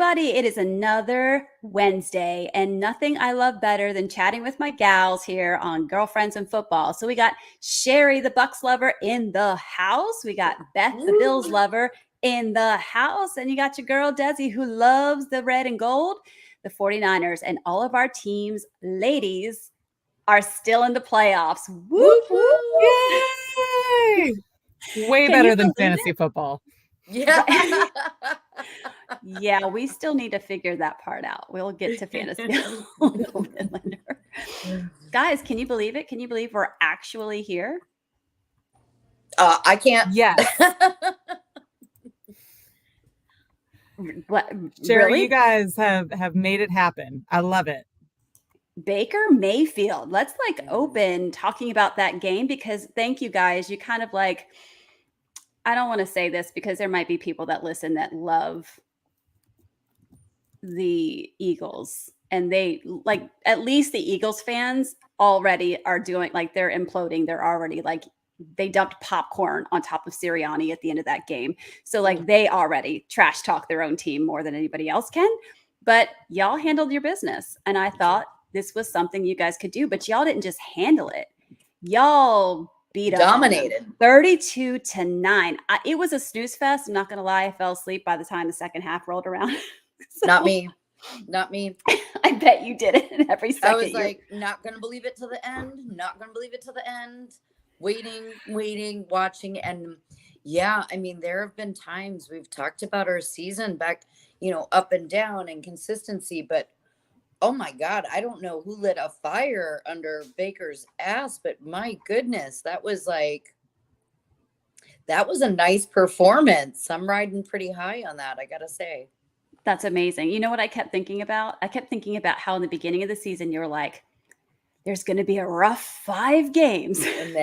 everybody. It is another Wednesday, and nothing I love better than chatting with my gals here on Girlfriends and Football. So we got Cheri, the Bucs lover, in the house. We got Beth, the Bills lover, in the house. And you got your girl, Dezi, who loves the red and gold, the 49ers. And all of our teams, ladies, are still in the playoffs. Whoop, whoop. Yay! Way better than fantasy football. Yeah. Yeah, we still need to figure that part out. We'll get to fantasy a little bit later. Guys, can you believe it? Can you believe we're actually here? I can't. Yes. What, Cheri, really? you guys have made it happen. I love it. Baker Mayfield. Let's open talking about that game, because thank you guys. You kind of I don't want to say this because there might be people that listen that love the Eagles, and they at least the Eagles fans already are doing they're imploding. They're already they dumped popcorn on top of Sirianni at the end of that game. So they already trash talk their own team more than anybody else can. But y'all handled your business, and I thought this was something you guys could do, but y'all didn't just handle it. Y'all beat up, dominated 32-9. It was a snooze fest. I'm not gonna lie, I fell asleep by the time the second half rolled around. So, not me. I bet you did it in every second. I was not gonna believe it till the end. Not gonna believe it till the end. Waiting, watching, and yeah, I mean, there have been times we've talked about our season back, up and down and consistency, but oh my God, I don't know who lit a fire under Baker's ass, but my goodness, that was a nice performance. I'm riding pretty high on that, I gotta say. That's amazing. You know what I kept thinking about? I kept thinking about how in the beginning of the season, you were like, there's going to be a rough 5 games. And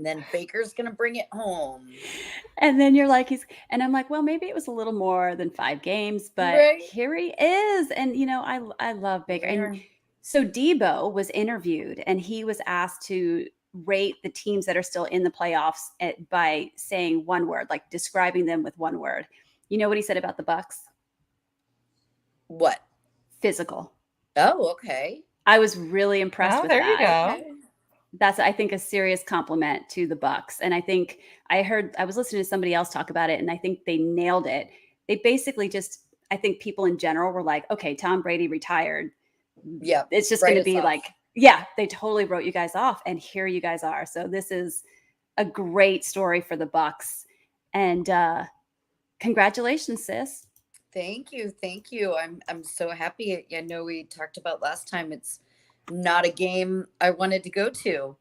then Baker's going to bring it home. And then you're like, and I'm like, well, maybe it was a little more than 5 games, but Here he is. And, I love Baker. Yeah. And so Debo was interviewed, and he was asked to rate the teams that are still in the playoffs by saying one word, describing them with one word. You know what he said about the Bucs? What? Physical. Oh, okay. I was really impressed with that. There you go. Okay. That's, I think, a serious compliment to the Bucs. And I think I was listening to somebody else talk about it, and I think they nailed it. They basically I think people in general were like, okay, Tom Brady retired. Yeah. It's just going to be they totally wrote you guys off, and here you guys are. So this is a great story for the Bucs. And congratulations, sis. Thank you. I'm so happy. I know we talked about last time. It's not a game I wanted to go to,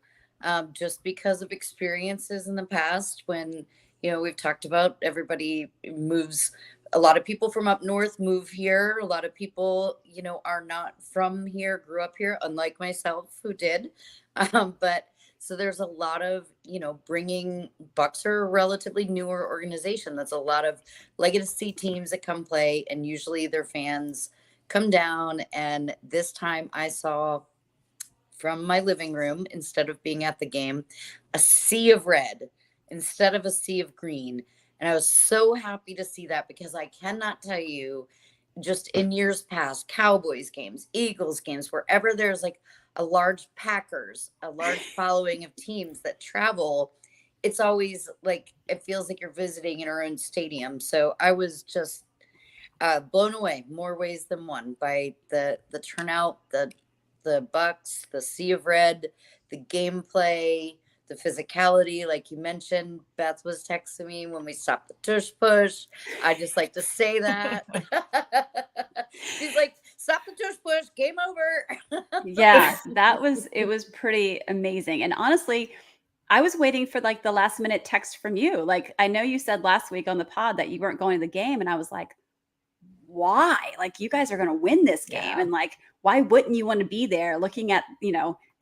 just because of experiences in the past when, we've talked about everybody moves. A lot of people from up north move here. A lot of people, are not from here, grew up here, unlike myself who did. But so there's a lot of, bringing Bucs are a relatively newer organization. That's a lot of legacy teams that come play, and usually their fans come down. And this time I saw from my living room, instead of being at the game, a sea of red instead of a sea of green. And I was so happy to see that, because I cannot tell you, just in years past, Cowboys games, Eagles games, wherever there's a large following of teams that travel, it's always it feels like you're visiting in our own stadium. So I was just blown away, more ways than one, by the turnout, the Bucs, the sea of red, the gameplay, the physicality. Like you mentioned, Beth was texting me when we stopped the tush push. I just like to say that. She's like, stop the tush push, game over. Yeah, it was pretty amazing. And honestly, I was waiting for the last minute text from you. I know you said last week on the pod that you weren't going to the game, and I was like, why? You guys are going to win this game. Yeah. And why wouldn't you want to be there looking at,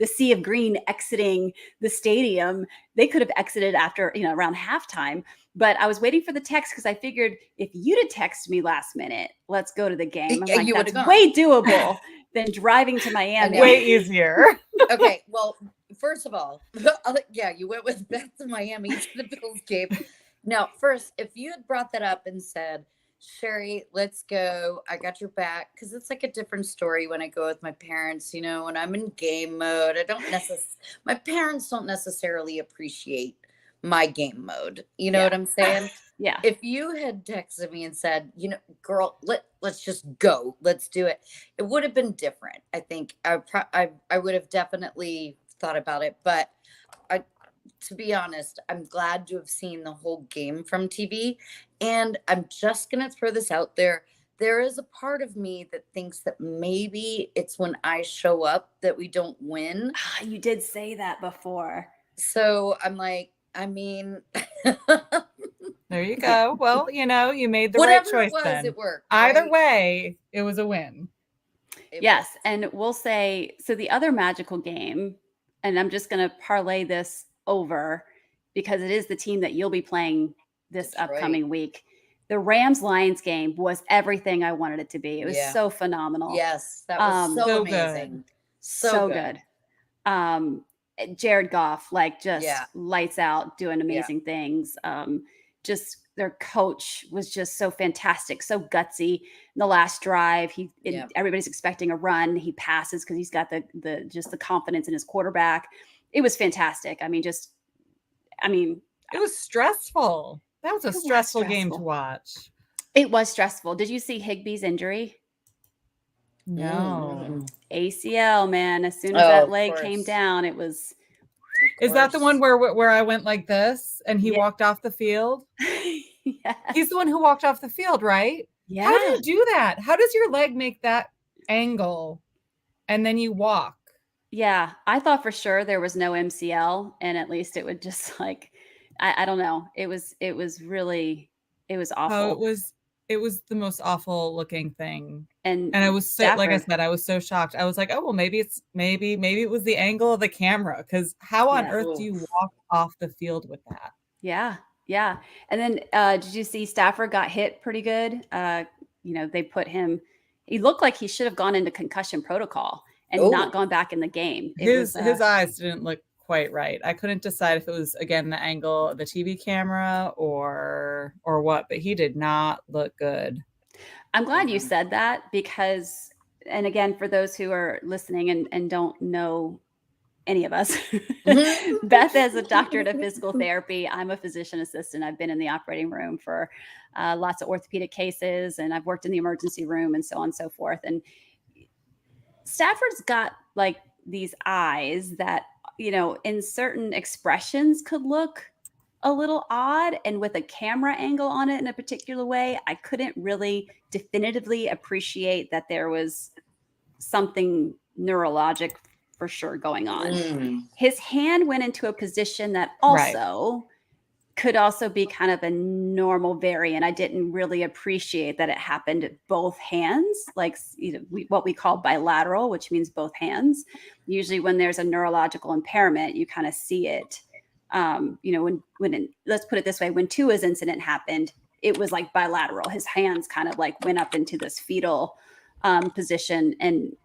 the sea of green exiting the stadium? They could have exited after, around halftime, but I was waiting for the text, because I figured if you'd have texted me last minute, let's go to the game, I'm like, that's way doable than driving to Miami. Way easier. Okay. Well, first of all, yeah, you went with Beth to Miami to the Bills game. Now, first, if you had brought that up and said, Cheri, let's go. I got your back, because it's like a different story when I go with my parents. When I'm in game mode, my parents don't necessarily appreciate my game mode. You know Yeah. what I'm saying? Yeah. If you had texted me and said, girl, let's just go, let's do it, it would have been different. I think I would have definitely thought about it, but to be honest, I'm glad to have seen the whole game from TV. And I'm just going to throw this out there. There is a part of me that thinks that maybe it's when I show up that we don't win. You did say that before. So I'm like, I mean, There you go. Well, you made the whatever right choice it was, then. it worked. Either right? way, it was a win. Yes. And we'll say, so the other magical game, and I'm just going to parlay this over because it is the team that you'll be playing this Detroit. upcoming week. The Rams-Lions game was everything I wanted it to be. It was Yeah. so phenomenal. Yes, that was so So amazing. good. So good. Jared Goff, just Yeah. lights out, doing amazing things. Just their coach was just so fantastic, so gutsy. In the last drive, everybody's expecting a run. He passes because he's got the confidence in his quarterback. It was fantastic. I mean, It was stressful. That was a stressful game to watch. it was stressful. Did you see Higbee's injury? No. ACL, man. As soon as that leg came down, it was. Is that the one where I went like this and he walked off the field? Yes. He's the one who walked off the field, right? Yeah. How do you do that? How does your leg make that angle and then you walk? Yeah, I thought for sure there was no MCL, and at least it would just I don't know. It was awful. Oh, it was the most awful looking thing. And I was so, like I said, I was so shocked. I was like, oh, well, maybe it was the angle of the camera, because how on earth do you walk off the field with that? Yeah. Yeah. And then did you see Stafford got hit pretty good? They put him, he looked like he should have gone into concussion protocol and not gone back in the game. His eyes didn't look quite right. I couldn't decide if it was, again, the angle of the TV camera or what, but he did not look good. I'm glad you said that because, and again, for those who are listening and don't know any of us, Beth is a doctorate of physical therapy. I'm a physician assistant. I've been in the operating room for lots of orthopedic cases, and I've worked in the emergency room and so on and so forth. And Stafford's got these eyes that, in certain expressions could look a little odd. And with a camera angle on it in a particular way, I couldn't really definitively appreciate that there was something neurologic for sure going on. His hand went into a position that also could also be kind of a normal variant. I didn't really appreciate that it happened at both hands, what we call bilateral, which means both hands. Usually when there's a neurological impairment, you kind of see it. Let's put it this way, when Tua's incident happened, it was like bilateral. His hands kind of went up into this fetal position. And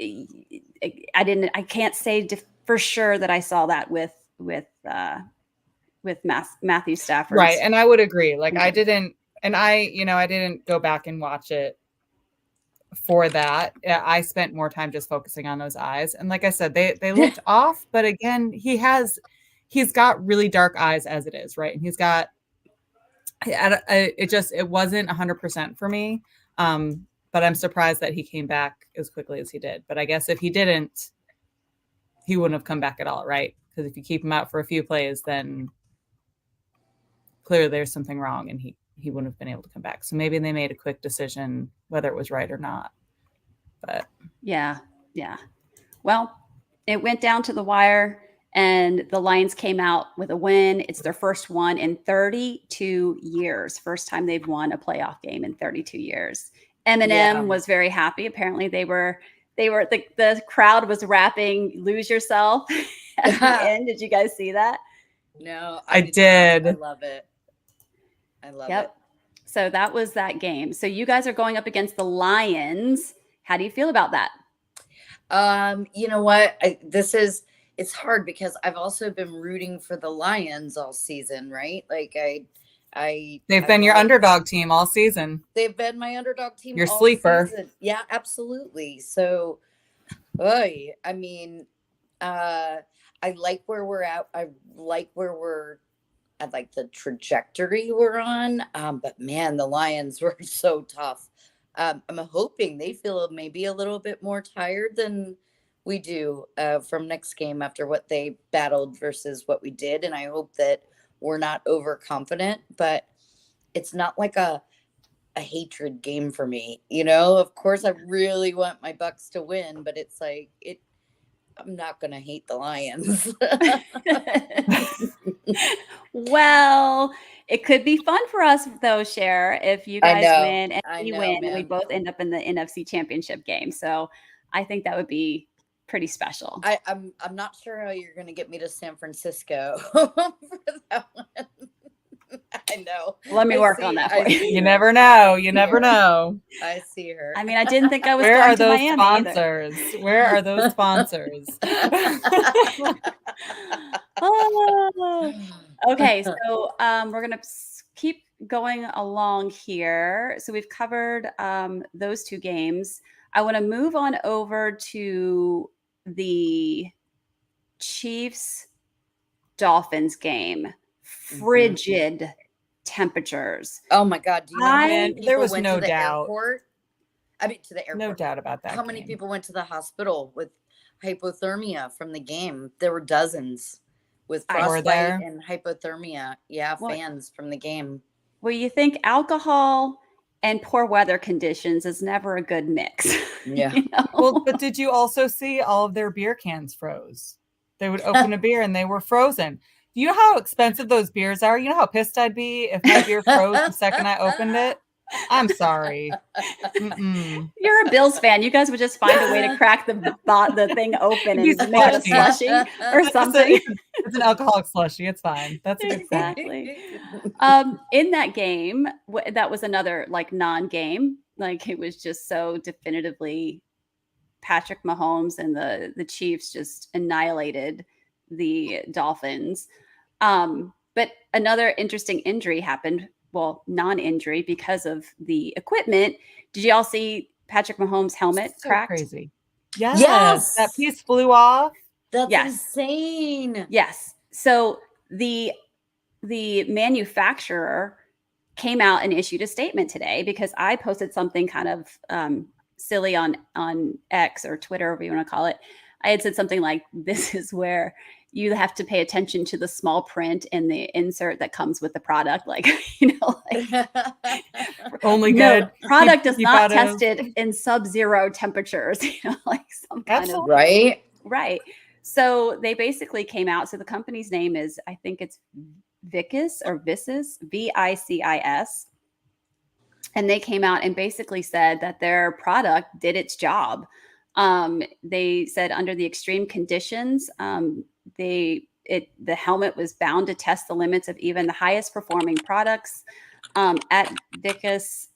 I can't say for sure that I saw that with Matthew Stafford. Right. And I would agree. I didn't go back and watch it for that. I spent more time just focusing on those eyes. And like I said, they looked off, but again, he's got really dark eyes as it is. Right. And he's got, it wasn't 100% for me. But I'm surprised that he came back as quickly as he did. But I guess if he didn't, he wouldn't have come back at all. Right. Because if you keep him out for a few plays, then clearly there's something wrong and he wouldn't have been able to come back. So maybe they made a quick decision whether it was right or not. But yeah. Well, it went down to the wire and the Lions came out with a win. It's their first one in 32 years. First time they've won a playoff game in 32 years. Eminem was very happy. Apparently the crowd was rapping "Lose Yourself" at the end. Did you guys see that? No, I did. I love it. It. So that was that game. So you guys are going up against the Lions. How do you feel about that? You know what? It's hard because I've also been rooting for the Lions all season, right? They've been your underdog team all season. They've been my underdog team. Your all sleeper. Season. Yeah, absolutely. So, I mean, I like where we're at. I like the trajectory we're on. But man, the Lions were so tough. I'm hoping they feel maybe a little bit more tired than we do from next game after what they battled versus what we did. And I hope that we're not overconfident, but it's not like a hatred game for me. Of course I really want my Bucs to win, but it's like I'm not gonna hate the Lions. Well, it could be fun for us though, Cher, if you guys win and we win, man. we both end up in the NFC Championship game. So I think that would be pretty special. I'm not sure how you're gonna get me to San Francisco for that one. I know. Let me work on that for you. You never know. You never know. I see her. I mean, I didn't think I was Where going are to those Miami sponsors? either. Where are those sponsors? Oh. Okay, so we're gonna keep going along here. So we've covered those two games. I want to move on over to the Chiefs Dolphins game. Frigid temperatures. Oh my God! Do you know how many people there was went no to the doubt. airport? I mean, to the airport. No doubt about that. How many people went to the hospital with hypothermia from the game? There were dozens with frostbite and hypothermia. Yeah, fans from the game. Well, you think alcohol and poor weather conditions is never a good mix. Yeah. Well, but did you also see all of their beer cans froze? They would open a beer and they were frozen. Do you know how expensive those beers are? You know how pissed I'd be if my beer froze the second I opened it? I'm sorry. You're a Bills fan. You guys would just find a way to crack the thing open and make it a slushy or something. It's an alcoholic slushy. It's fine. That's a good exactly. In that game, that was another non-game. It was just so definitively Patrick Mahomes and the Chiefs just annihilated the Dolphins. But another interesting injury happened. Well, non-injury because of the equipment. Did you all see Patrick Mahomes' helmet cracked? Crazy. Yes. That piece flew off. That's insane. Yes. So the manufacturer came out and issued a statement today because I posted something kind of silly on X or Twitter, whatever you want to call it. I had said something like, this is where you have to pay attention to the small print in the insert that comes with the product. Only good. Product is not tested in sub-zero temperatures, some kind of. Right. Right. So they basically came out. So the company's name is, I think it's Vicis or Vicis, Vicis. And they came out and basically said that their product did its job. They said under the extreme conditions, the helmet was bound to test the limits of even the highest performing products. At Vicis,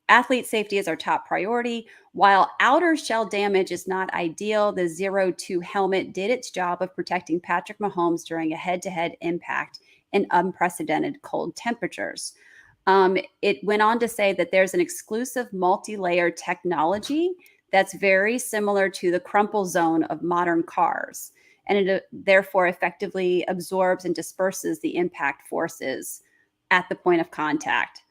athlete safety is our top priority. While outer shell damage is not ideal, the 0-2 helmet did its job of protecting Patrick Mahomes during a head-to-head impact in unprecedented cold temperatures. It went on to say that there's an exclusive multi-layer technology that's very similar to the crumple zone of modern cars, and it therefore effectively absorbs and disperses the impact forces at the point of contact.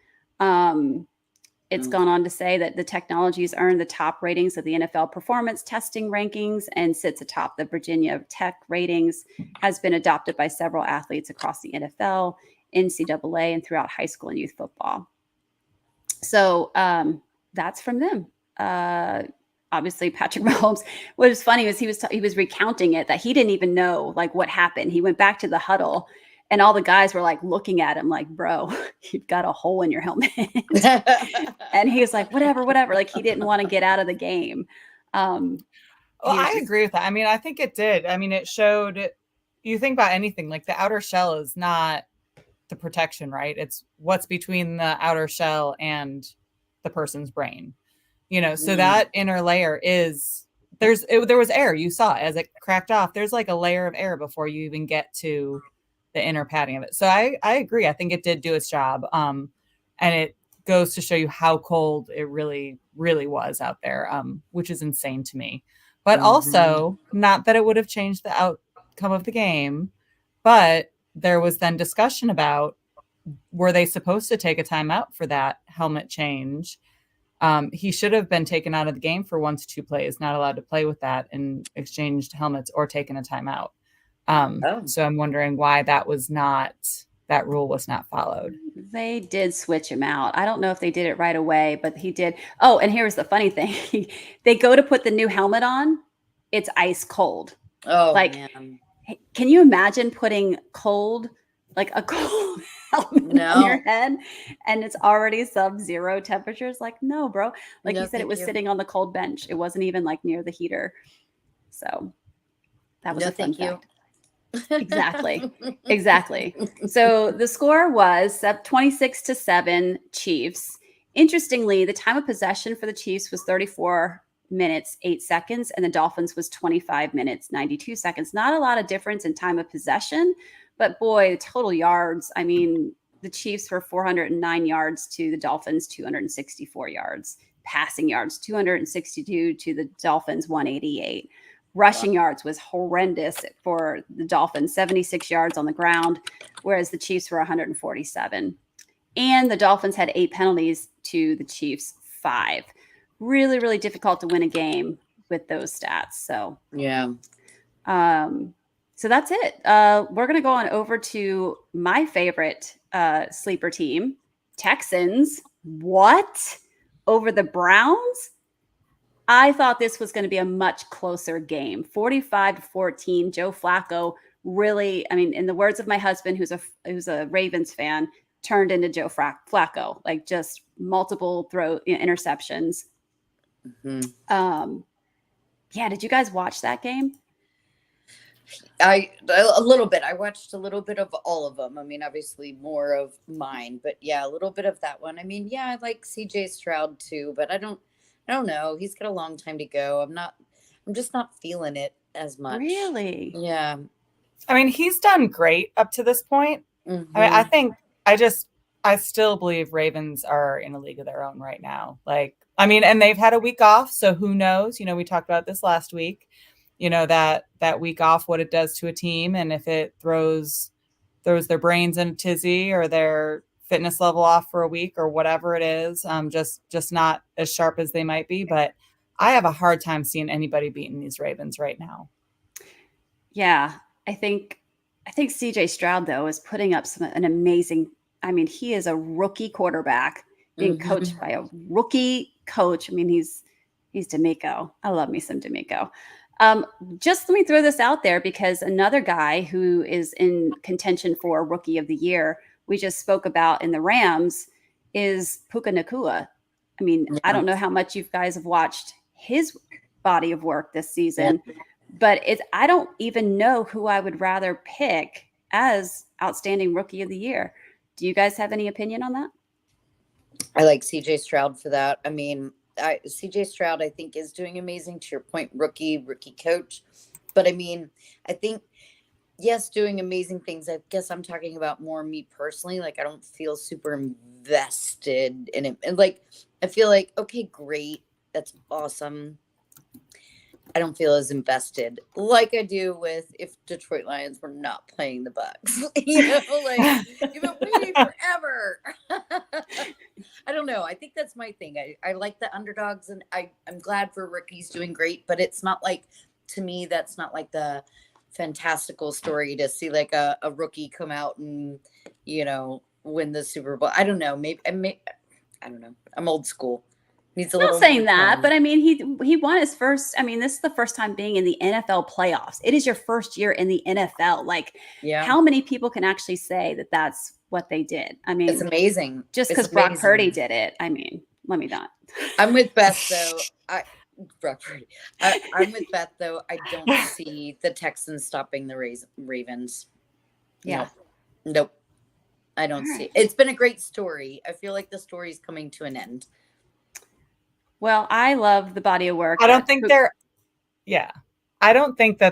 It's gone on to say that the technologies earned the top ratings of the NFL performance testing rankings and sits atop the Virginia Tech ratings, has been adopted by several athletes across the NFL, NCAA, and throughout high school and youth football. So that's from them. Obviously, Patrick Mahomes, what was funny was he was recounting it, that he didn't even know what happened. He went back to the huddle and all the guys were looking at him bro, you've got a hole in your helmet. And he was like, whatever. He didn't want to get out of the game. Well, I agree with that. I mean, I think it did. I mean, it showed, you think about anything, the outer shell is not the protection, right? It's what's between the outer shell and the person's brain. So that inner layer is, there was air. You saw it as it cracked off. There's a layer of air before you even get to inner padding of it. So I agree. I think it did do its job. And it goes to show you how cold it really, really was out there, which is insane to me. But also, not that it would have changed the outcome of the game, but there was then discussion about, were they supposed to take a timeout for that helmet change? He should have been taken out of the game for 1 to 2 plays, not allowed to play with that and exchanged helmets or taken a timeout. So I'm wondering why that rule was not followed. They did switch him out. I don't know if they did it right away, but he did. Oh, and here's the funny thing. They go to put the new helmet on. It's ice cold. Oh, like, man. Can you imagine putting a cold helmet on your head and it's already sub-zero temperatures? Like, no, bro. Like you said, it was sitting on the cold bench. It wasn't even like near the heater. So that was a fun fact. Exactly. So the score was 26-7 Chiefs. Interestingly, the time of possession for the Chiefs was 34 minutes, 8 seconds, and the Dolphins was 25 minutes, 92 seconds. Not a lot of difference in time of possession, but boy, the total yards. I mean, the Chiefs were 409 yards to the Dolphins, 264 yards. Passing yards, 262 to the Dolphins, 188. Rushing yards was horrendous for the Dolphins, 76 yards on the ground, whereas the Chiefs were 147. And the Dolphins had 8 penalties to the Chiefs, 5. Really, really difficult to win a game with those stats. So, so that's it. We're going to go on over to my favorite sleeper team, Texans. What? Over the Browns? I thought this was going to be a much closer game. 45-14. Joe Flacco really, I mean, in the words of my husband, who's a Ravens fan, turned into Joe Flacco, like just multiple interceptions. Yeah, did you guys watch that game? A little bit. I watched a little bit of all of them. I mean, obviously more of mine, but yeah, a little bit of that one. I mean, yeah, I like CJ Stroud too, but I don't know. He's got a long time to go. I'm just not feeling it as much. Really? Yeah. I mean, he's done great up to this point. I mean, I think I still believe Ravens are in a league of their own right now. Like, I mean, and they've had a week off, so who knows? You know, we talked about this last week, you know, that week off, what it does to a team. And if it throws their brains in a tizzy or their fitness level off for a week or whatever it is, just not as sharp as they might be. But I have a hard time seeing anybody beating these Ravens right now. Yeah, I think CJ Stroud though is putting up an amazing. I mean, he is a rookie quarterback being coached by a rookie coach. I mean, he's D'Amico. I love me some D'Amico. Just let me throw this out there because another guy who is in contention for Rookie of the Year, we just spoke about in the Rams, is Puka Nacua. I mean, I don't know how much you guys have watched his body of work this season, but I don't even know who I would rather pick as outstanding Rookie of the Year. Do you guys have any opinion on that? I like CJ Stroud for that. I mean, CJ Stroud, I think, is doing amazing. To your point, rookie coach. But I mean, I think, yes, doing amazing things. I guess I'm talking about more me personally. Like, I don't feel super invested in it. And like, I feel like, okay, great. That's awesome. I don't feel as invested like I do with if Detroit Lions were not playing the Bucs. You know, like you've been waiting forever. I don't know. I think that's my thing. I like the underdogs, and I'm glad for rookies doing great, but it's not like, to me, that's not like the fantastical story to see like a rookie come out and, you know, win the Super Bowl. I don't know. Maybe I don't know. I'm old school. I'm not saying that, but I mean, he won his first. I mean, this is the first time being in the NFL playoffs. It is your first year in the NFL. Like, how many people can actually say that that's what they did? I mean, it's amazing. Just because Brock Purdy did it. I mean, let me not. I'm with Beth though. Brock Purdy. I'm with Beth though. I don't see the Texans stopping the Ravens. Yeah. Nope. I don't see it. It's been a great story. I feel like the story is coming to an end. Well, I love the body of work. I don't think that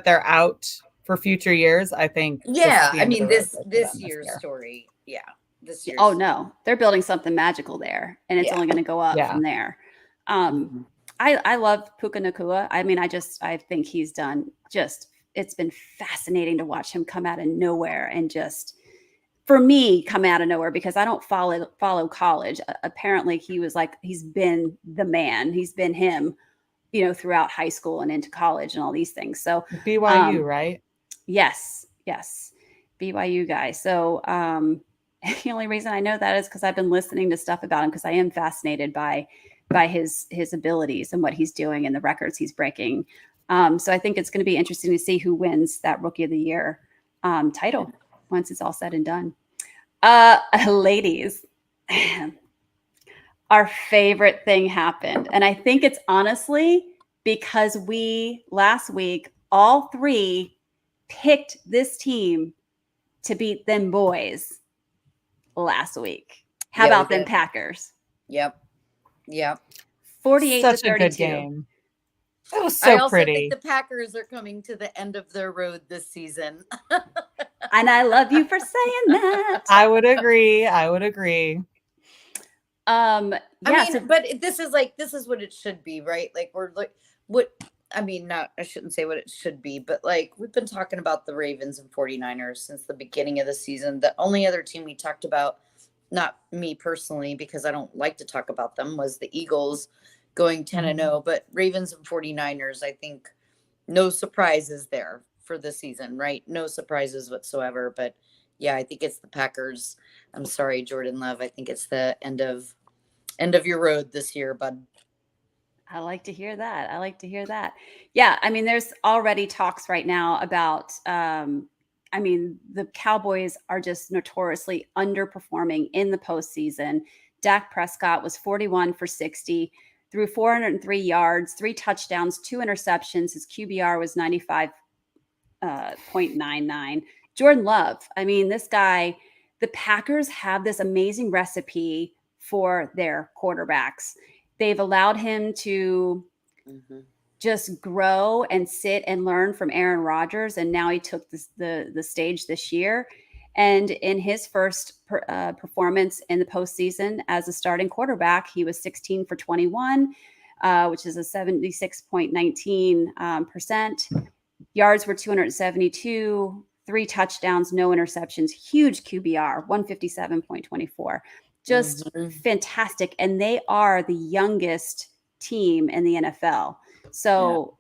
they're out for future years, I think. Yeah, I mean this this year's story. Yeah, this year's. Oh no, they're building something magical there, and it's only going to go up from there. I love Puka Nakua. I mean, I think he's done just. It's been fascinating to watch him come out of nowhere and just, for me, come out of nowhere because I don't follow college. Apparently, he's been the man. He's been him, throughout high school and into college and all these things. So BYU, right? Yes, BYU guy. So the only reason I know that is because I've been listening to stuff about him because I am fascinated by his abilities and what he's doing and the records he's breaking. So I think it's going to be interesting to see who wins that Rookie of the Year title once it's all said and done. Ladies, our favorite thing happened. And I think it's honestly because we last week, all three picked this team to beat them boys last week. How about them Packers? Yep. 48 Such to 32. A good game. It was I so also pretty. think the Packers are coming to the end of their road this season. And I love you for saying that. I would agree. I mean, but this is what it should be, right? Like I shouldn't say what it should be, but like we've been talking about the Ravens and 49ers since the beginning of the season. The only other team we talked about, not me personally, because I don't like to talk about them, was the Eagles going 10-0, but Ravens and 49ers, I think no surprises there for the season, right? No surprises whatsoever. But yeah, I think it's the Packers. I'm sorry, Jordan Love. I think it's the end of your road this year, bud. I like to hear that. Yeah, I mean, there's already talks right now about the Cowboys are just notoriously underperforming in the postseason. Dak Prescott was 41 for 60, threw 403 yards, 3 touchdowns, 2 interceptions. His QBR was 95.99. Jordan Love, I mean, this guy, the Packers have this amazing recipe for their quarterbacks. They've allowed him to just grow and sit and learn from Aaron Rodgers. And now he took the stage this year. And in his first performance in the postseason as a starting quarterback, he was 16 for 21, which is a 76.19%. Yards were 272, 3 touchdowns, no interceptions, huge QBR, 157.24. Just fantastic. And they are the youngest team in the NFL. So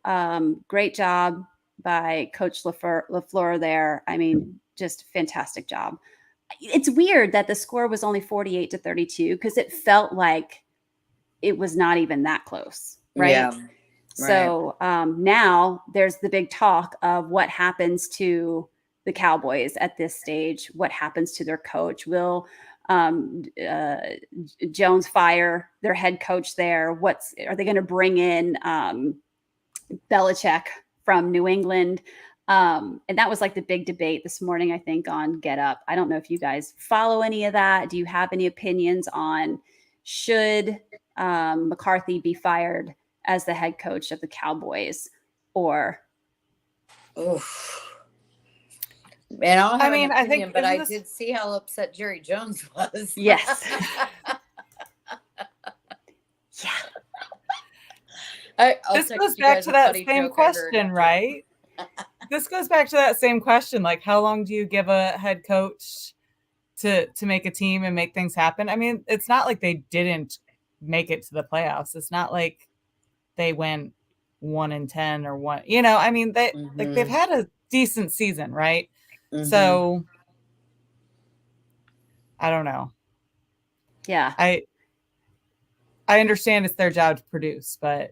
great job by Coach LaFleur there. I mean, just fantastic job. It's weird that the score was only 48 to 32 because it felt like it was not even that close, right? Yeah. So now there's the big talk of what happens to the Cowboys at this stage. What happens to their coach? Will Jones fire their head coach there? Are they going to bring in Belichick from New England? And that was like the big debate this morning, I think, on Get Up. I don't know if you guys follow any of that. Do you have any opinions on should McCarthy be fired as the head coach of the Cowboys or? Man, I don't have an opinion, I think, but I did see how upset Jerry Jones was. Yes. This goes back to that same question, right? This goes back to that same question. Like, how long do you give a head coach to make a team and make things happen? I mean, it's not like they didn't make it to the playoffs. It's not like they went 1-10 or 1. I mean, they've had a decent season, right? So I don't know. Yeah. I understand it's their job to produce, but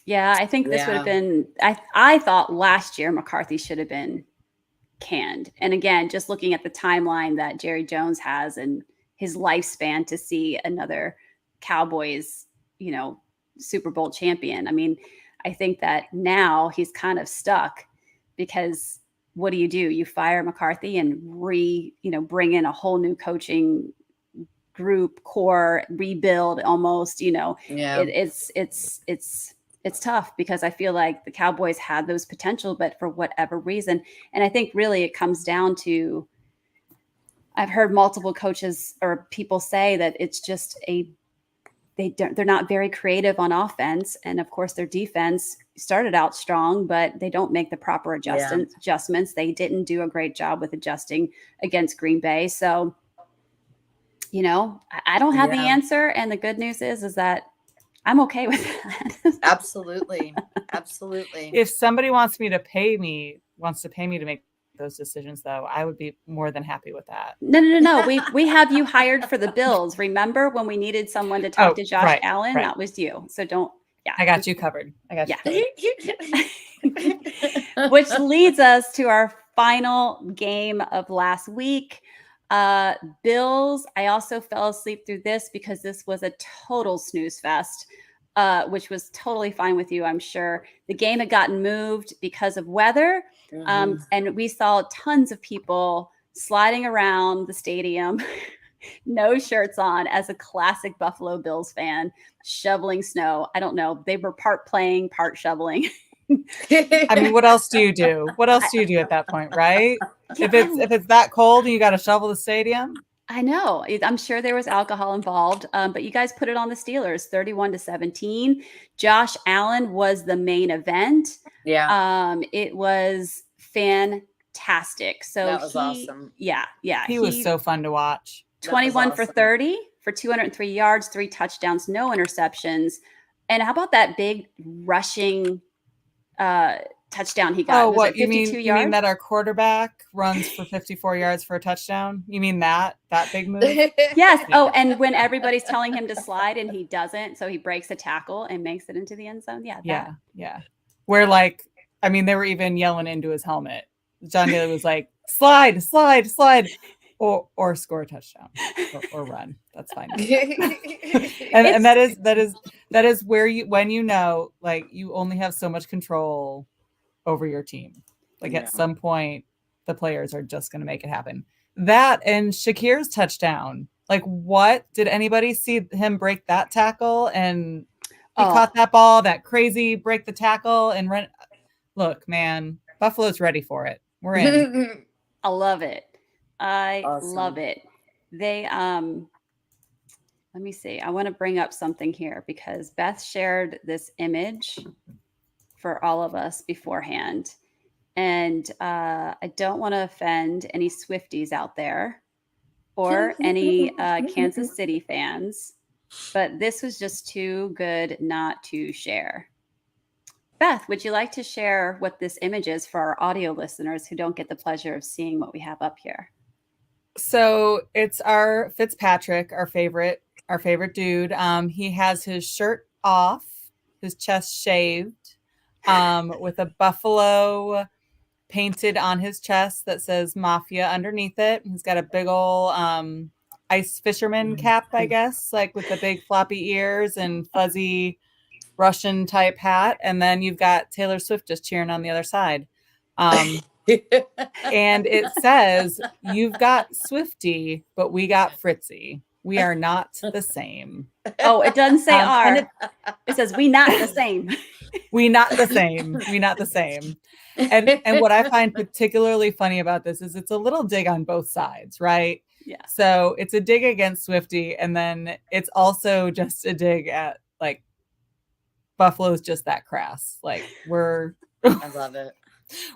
yeah, I think this would have been, I thought last year McCarthy should have been canned. And again, just looking at the timeline that Jerry Jones has and his lifespan to see another Cowboys, Super Bowl champion. I mean, I think that now he's kind of stuck because what do? You fire McCarthy and bring in a whole new coaching group, core, rebuild almost, it's it's tough because I feel like the Cowboys had those potential, but for whatever reason, and I think really it comes down to, I've heard multiple coaches or people say that it's just they're not very creative on offense, and of course their defense started out strong, but they don't make the proper adjustments. They didn't do a great job with adjusting against Green Bay, so I don't have the answer, and the good news is that I'm okay with that. Absolutely. If somebody wants to pay me to make those decisions, though, I would be more than happy with that. No. We have you hired for the Bills. Remember when we needed someone to talk to Josh Allen? That was you. So don't. Yeah, I got you covered. Which leads us to our final game of last week. Bills. I also fell asleep through this because this was a total snooze fest, which was totally fine with you, I'm sure. The game had gotten moved because of weather. And we saw tons of people sliding around the stadium, no shirts on, as a classic Buffalo Bills fan, shoveling snow. I don't know. They were part playing, part shoveling. I mean, what else do you do? What else do you do at that point, right? Yeah, if it's that cold and you got to shovel the stadium. I know. I'm sure there was alcohol involved, but you guys put it on the Steelers, 31-17. Josh Allen was the main event. Yeah. It was fantastic. So that was awesome. Yeah. He was so fun to watch. 21 for 30 for 203 yards, 3 touchdowns, no interceptions. And how about that big rushing touchdown he got? Oh, was what it 52 you yards? You mean that our quarterback runs for 54 yards for a touchdown? You mean that big move? Yes. Oh, and when everybody's telling him to slide and he doesn't, so he breaks a tackle and makes it into the end zone. Yeah. Where they were even yelling into his helmet. John Daly was like, slide, or score a touchdown or run. That's fine. and that is where when you only have so much control over your team. At some point, the players are just going to make it happen. That and Shakir's touchdown. What did anybody see him break that tackle? And he caught that ball, that crazy break the tackle and run. Look, man, Buffalo's ready for it. We're in. I love it. Love it. They let me see. I want to bring up something here because Beth shared this image for all of us beforehand. And I don't want to offend any Swifties out there or any Kansas City fans, but this was just too good not to share. Beth, would you like to share what this image is for our audio listeners who don't get the pleasure of seeing what we have up here? So it's our Fitzpatrick, our favorite dude. He has his shirt off, his chest shaved, with a buffalo painted on his chest that says Mafia underneath it. He's got a big old ice fisherman cap, I guess, with the big floppy ears and fuzzy Russian type hat. And then you've got Taylor Swift just cheering on the other side. And it says, you've got Swifty, but we got Fritzy. We are not the same. Oh, it doesn't say are. It says we not the same. We not the same. We not the same. And what I find particularly funny about this is it's a little dig on both sides, right? Yeah. So it's a dig against Swifty, and then it's also just a dig at Buffalo's just that crass. I love it.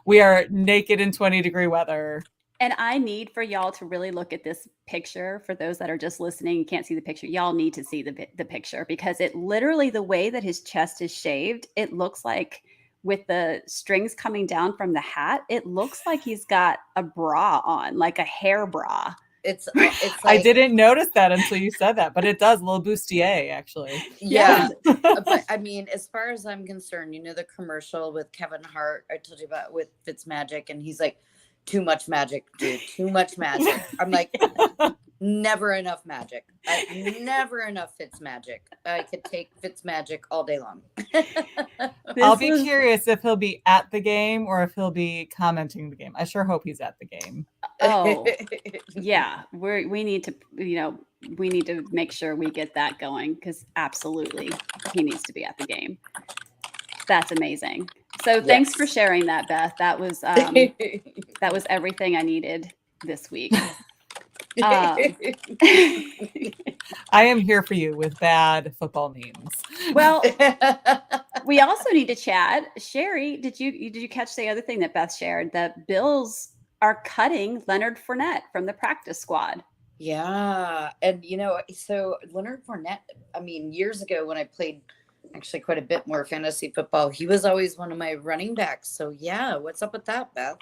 We are naked in 20-degree weather. And I need for y'all to really look at this picture. For those that are just listening, you can't see the picture. Y'all need to see the picture because it literally, the way that his chest is shaved, it looks like with the strings coming down from the hat, it looks like he's got a bra on, like a hair bra. It's I didn't notice that until you said that, but it does, a little bustier actually. Yeah. But I mean, as far as I'm concerned, the commercial with Kevin Hart I told you about with Fitzmagic, and he's like, too much magic, dude, too much magic. I'm like, never enough magic. Never enough Fitzmagic. I could take Fitzmagic all day long. I'll be curious if he'll be at the game or if he'll be commenting the game. I sure hope he's at the game. Oh, yeah. We need to make sure we get that going because absolutely he needs to be at the game. That's amazing. So thanks for sharing that, Beth. That was everything I needed this week. I am here for you with bad football memes. Well, we also need to chat. Cheri, did you catch the other thing that Beth shared? That Bills are cutting Leonard Fournette from the practice squad. Yeah. And, so Leonard Fournette, I mean, years ago when I played actually quite a bit more fantasy football, he was always one of my running backs. So, yeah, what's up with that, Beth?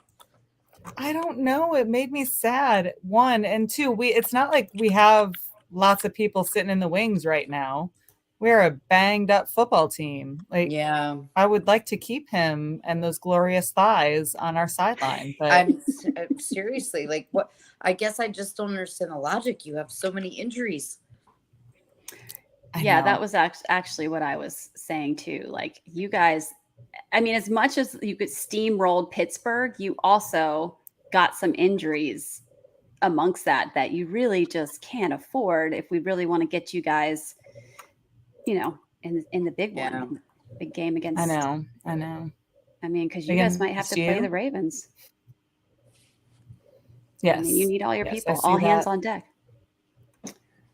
I don't know. It made me sad. One and two, it's not like we have lots of people sitting in the wings right now. We're a banged up football team. Like, yeah, I would like to keep him and those glorious thighs on our sideline. But I'm seriously like, what? I guess I just don't understand the logic. You have so many injuries. Yeah, that was actually what I was saying too. Like, you guys, I mean, as much as you could steamrolled Pittsburgh, you also got some injuries amongst that you really just can't afford if we really want to get you guys, in the big one, big game against. I know. I mean, because you guys might have to play the Ravens. Yes. I mean, you need all your people, all hands on deck.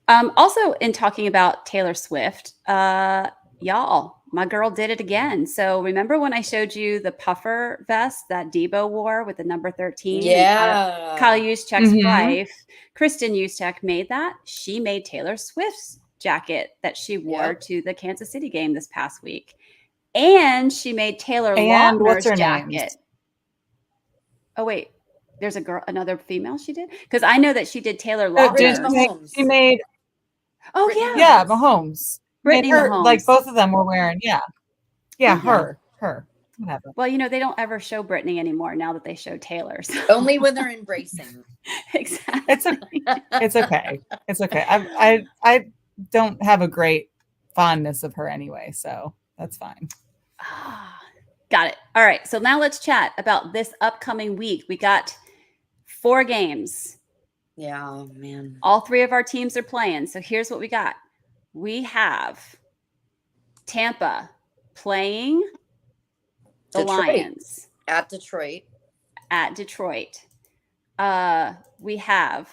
Also, in talking about Taylor Swift, y'all, my girl did it again. So remember when I showed you the puffer vest that Debo wore with the number 13? Yeah. Kyle Juszczyk's wife, Kristen Juszczyk, made that. She made Taylor Swift's jacket that she wore to the Kansas City game this past week. And she made Taylor Lautner's jacket. Names? Oh, wait. There's another female she did? Because I know that she did Taylor Lautner. She made. Oh, yeah. Yeah, Mahomes. Brittany Mahomes. Like both of them were wearing. Yeah, her. Whatever. Well, they don't ever show Brittany anymore now that they show Taylor. So. Only when they're embracing. Exactly. It's okay. It's okay. I don't have a great fondness of her anyway, so that's fine. Got it. All right. So now let's chat about this upcoming week. We got 4 games. Yeah, man. All 3 of our teams are playing. So here's what we got. We have Tampa playing the Lions. At Detroit. We have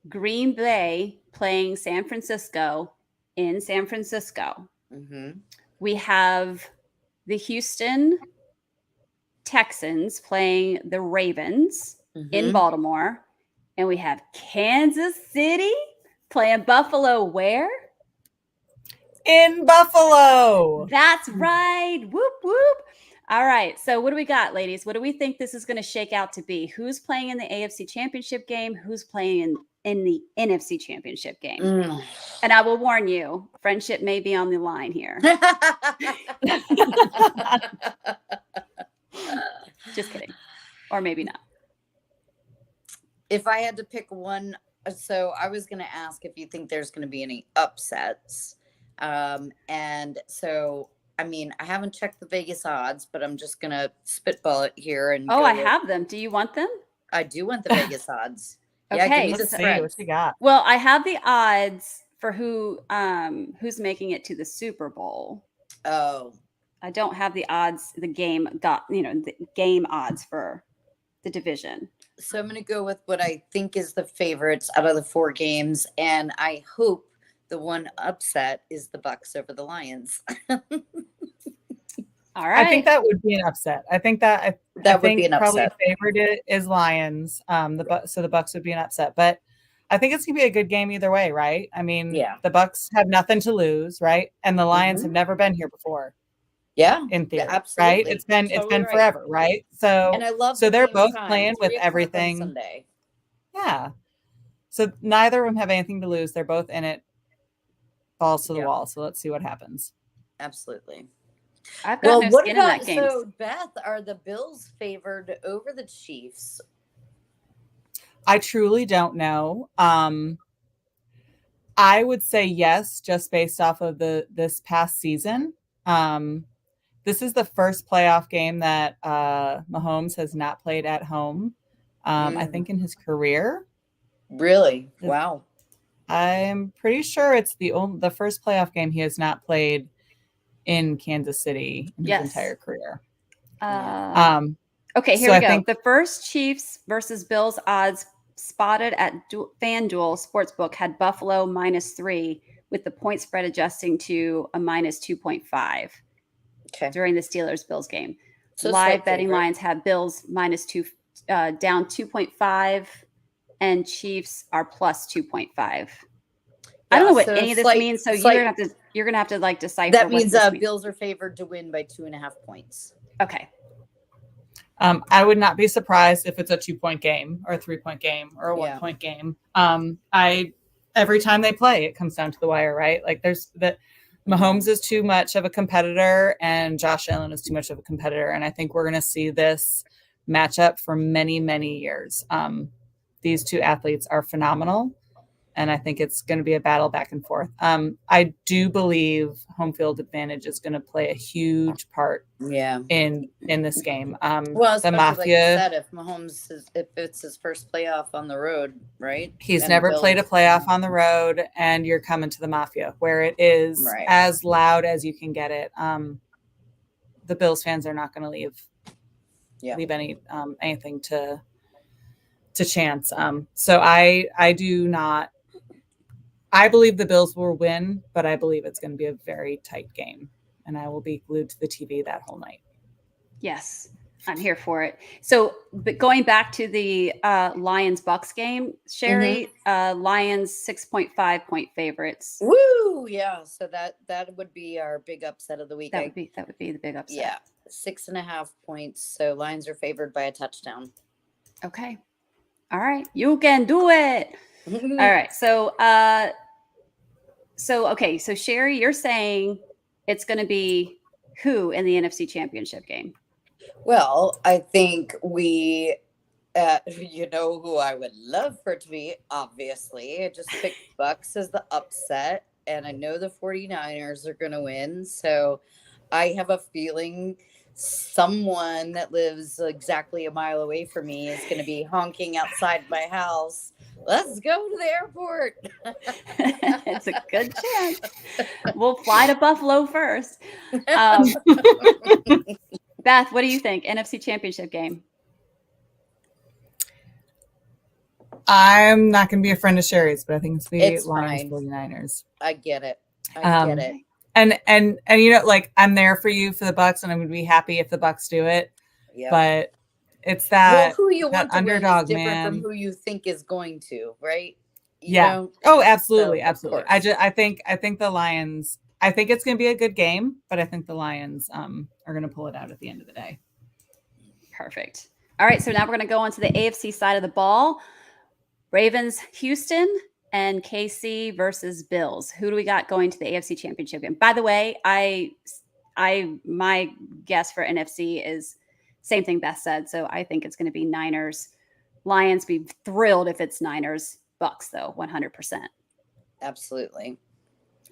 Green Bay playing San Francisco in San Francisco. Mm-hmm. We have the Houston Texans playing the Ravens in Baltimore. And we have Kansas City playing Buffalo where? In Buffalo. That's right. Whoop, whoop. All right. So what do we got, ladies? What do we think this is going to shake out to be? Who's playing in the AFC Championship game? Who's playing in the NFC Championship game? And I will warn you, friendship may be on the line here. Just kidding. Or maybe not. If I had to pick one, so I was going to ask if you think there's going to be any upsets. And so, I mean, I haven't checked the Vegas odds, but I'm just going to spitball it here. And I have them. Do you want them? I do want the Vegas odds. Okay, yeah, give me let's see what you got. Well, I have the odds for who's making it to the Super Bowl. Oh, I don't have the odds. The game odds for the division. So I'm going to go with what I think is the favorites out of the 4 games, and I hope the one upset is the Bucs over the Lions. All right. I think that would be an upset. I think that would be an probably upset. Favorite is Lions. So the Bucs would be an upset, but I think it's gonna be a good game either way, right? I mean, the Bucs have nothing to lose, right? And the Lions have never been here before. Yeah, in theory, absolutely. right? It's been forever, right? So and I love so they're both time, playing with everything. Sunday. Yeah. So neither of them have anything to lose. They're both in it, balls to the wall. So let's see what happens. Absolutely. I've got no skin in that game. So Beth, are the Bills favored over the Chiefs? I truly don't know. I would say yes, just based off of this past season. This is the first playoff game that Mahomes has not played at home. I think in his career. Really? Wow. I'm pretty sure it's the first playoff game he has not played in Kansas City in his Yes. entire career. Okay, here So we I go. think- The first Chiefs versus Bills odds spotted at FanDuel Sportsbook had Buffalo -3, with the point spread adjusting to a -2.5 during the Steelers-Bills game. So Live slight betting favorite. lines have Bills -2, down 2.5, and Chiefs are +2.5. I don't know what so any of this slight- means, so slight- you're gonna have to like decipher. That what means this means. Bills are favored to win by 2.5 points. Okay. I would not be surprised if it's a 2-point game or a 3-point game or a 1-point game. Every time they play, it comes down to the wire, right? Like Mahomes is too much of a competitor and Josh Allen is too much of a competitor. And I think we're going to see this matchup for many, many years. These two athletes are phenomenal. And I think it's going to be a battle back and forth. I do believe home field advantage is going to play a huge part in this game. Well, especially the Mafia, like you said, if it's his first playoff on the road, right? He's never played a playoff on the road, and you're coming to the Mafia where it is as loud as you can get it. The Bills fans are not going to leave anything to chance. So I do not. I believe the Bills will win, but I believe it's going to be a very tight game, and I will be glued to the TV that whole night. Yes, I'm here for it. So, but going back to the Lions-Bucs game, Cheri, Lions 6.5 point favorites. Woo! Yeah, so that would be our big upset of the week. That would be the big upset. Yeah, 6.5 points. So Lions are favored by a touchdown. Okay. All right, you can do it. All right, so Cheri, you're saying it's going to be who in the NFC Championship game? Well, I think you know who I would love for it to be, obviously. I just picked Bucs as the upset, and I know the 49ers are going to win. So I have a feeling someone that lives exactly a mile away from me is going to be honking outside my house. Let's go to the airport. It's a good chance. We'll fly to Buffalo first. Beth, what do you think? NFC Championship game. I'm not going to be a friend of Cheri's, but I think it's the Lions fine. 49ers. I get it. I get it. And you know, like I'm there for you for the Bucs, and I'm going to be happy if the Bucs do it. Yeah. But it's that who you want to underdog win is different man from who you think is going to, right? You yeah. know? Oh, absolutely, So, absolutely. I think the Lions. I think it's going to be a good game, but I think the Lions are going to pull it out at the end of the day. Perfect. All right, so now we're going to go on to the AFC side of the ball. Ravens, Houston, and KC versus Bills. Who do we got going to the AFC Championship game? By the way, my guess for NFC is same thing Beth said. So I think it's going to be Niners. Lions be thrilled if it's Niners. Bucs though, 100%. Absolutely.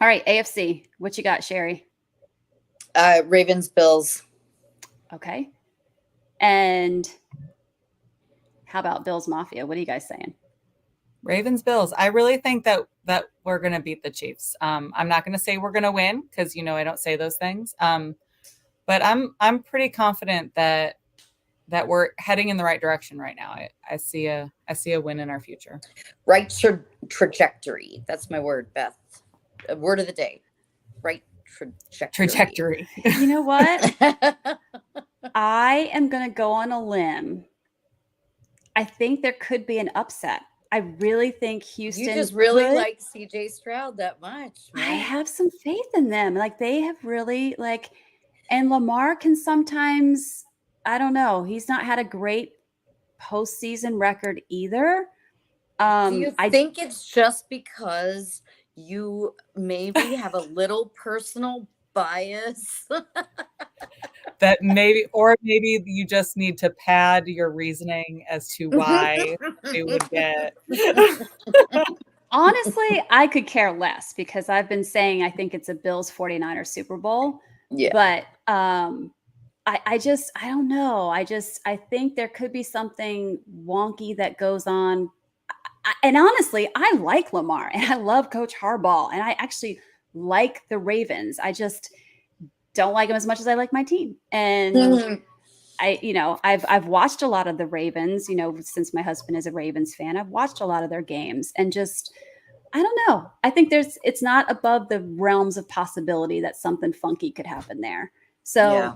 All right, AFC. What you got, Cheri? Ravens, Bills. Okay. And how about Bills Mafia? What are you guys saying? Ravens, Bills. I really think that we're going to beat the Chiefs. I'm not going to say we're going to win because I don't say those things. But I'm pretty confident that we're heading in the right direction right now. I see a win in our future. Right trajectory. That's my word, Beth. Word of the day. Right trajectory. You know what? I am going to go on a limb. I think there could be an upset. I really think Houston. You just really like CJ Stroud that much. Man. I have some faith in them. Like they have really and Lamar can sometimes, I don't know. He's not had a great postseason record either. Do you think it's just because you maybe have a little personal bias? That maybe you just need to pad your reasoning as to why they would get. Honestly, I could care less because I've been saying I think it's a Bills 49ers Super Bowl. Yeah. But I don't know. I think there could be something wonky that goes on. And honestly, I like Lamar and I love Coach Harbaugh and I actually like the Ravens. don't like them as much as I like my team. And Mhm. I've watched a lot of the Ravens, since my husband is a Ravens fan. I've watched a lot of their games and just, I don't know. I think it's not above the realms of possibility that something funky could happen there. So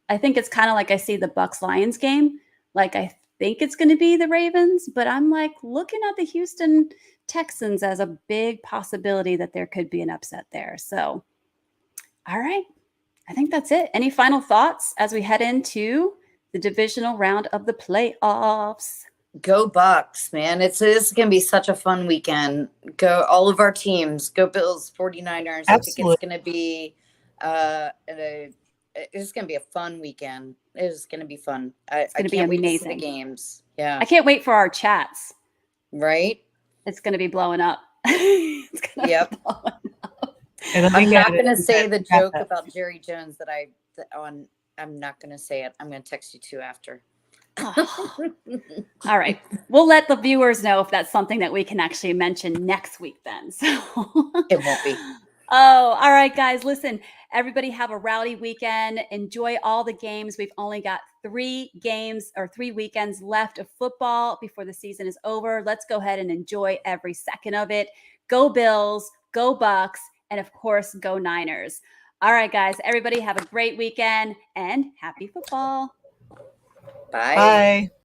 I think it's kind of like I see the Bucs Lions game. Like I think it's going to be the Ravens, but I'm like looking at the Houston Texans as a big possibility that there could be an upset there. So, all right. I think that's it. Any final thoughts as we head into the divisional round of the playoffs? Go Bucs, man. This is going to be such a fun weekend. Go all of our teams. Go Bills, 49ers. I think it's going to be it's going to be a fun weekend. It is going to be fun. I can't wait to see the games. Yeah. I can't wait for our chats. Right? It's going to be blowing up. It's gonna be blowing up. I'm not going to say the joke about Jerry Jones I'm not going to say it. I'm going to text you two after. All right. We'll let the viewers know if that's something that we can actually mention next week then. So it won't be. Oh, all right, guys. Listen, everybody have a rowdy weekend. Enjoy all the games. We've only got 3 weekends left of football before the season is over. Let's go ahead and enjoy every second of it. Go Bills, go Bucs, and of course, go Niners. All right, guys. Everybody have a great weekend and happy football. Bye.